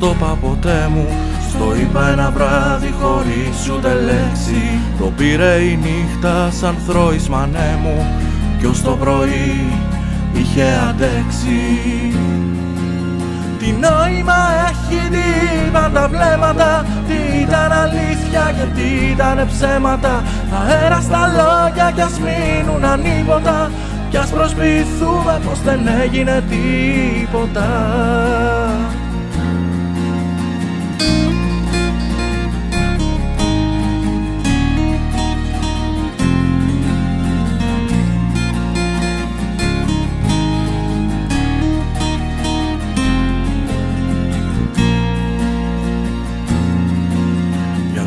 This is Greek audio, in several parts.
το είπα ποτέ μου. Στο είπα ένα βράδυ χωρίς ούτε λέξη. Το πήρε η νύχτα σαν θρώισμα ανέμου κι ως το πρωί είχε αντέξει. Τι νόημα έχει, τι είπαν τα βλέμματα, τι ήταν αλήθεια και τι ήταν ψέματα. Αέρα στα λόγια κι ας μείνουν ανίποτα, κι ας προσποιηθούμε πως δεν έγινε τίποτα.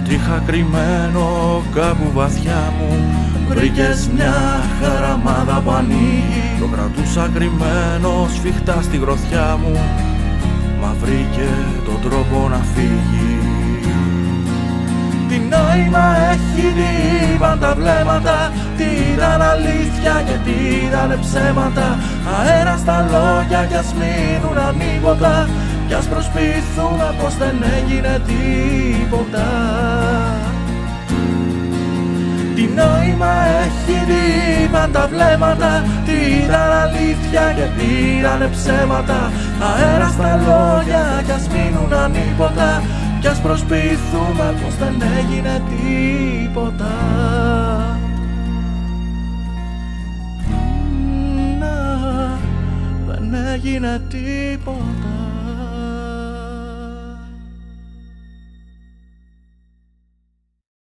Είχα κρυμμένο κάπου βαθιά μου, βρήκες μια χαραμάδα που ανοίγει. Το κρατούσα κρυμμένο σφιχτά στη γροθιά μου, μα βρήκε τον τρόπο να φύγει. Τι νόημα έχει, τι είπαν τα βλέμματα, τι ήταν αλήθεια και τι ήταν ψέματα. Αέρα στα λόγια κι ας μείνουν ανίποτα, κι ας προσποιηθούμε πως δεν έγινε τίποτα. Τι νόημα έχει, τι είπαν τα βλέμματα, τι ήταν αλήθεια και τι ήταν ψέματα. Αέρα στα λόγια κι ας μείνουν ανίποτα, κι ας προσποιηθούμε πως δεν έγινε τίποτα. Δεν έγινε τίποτα.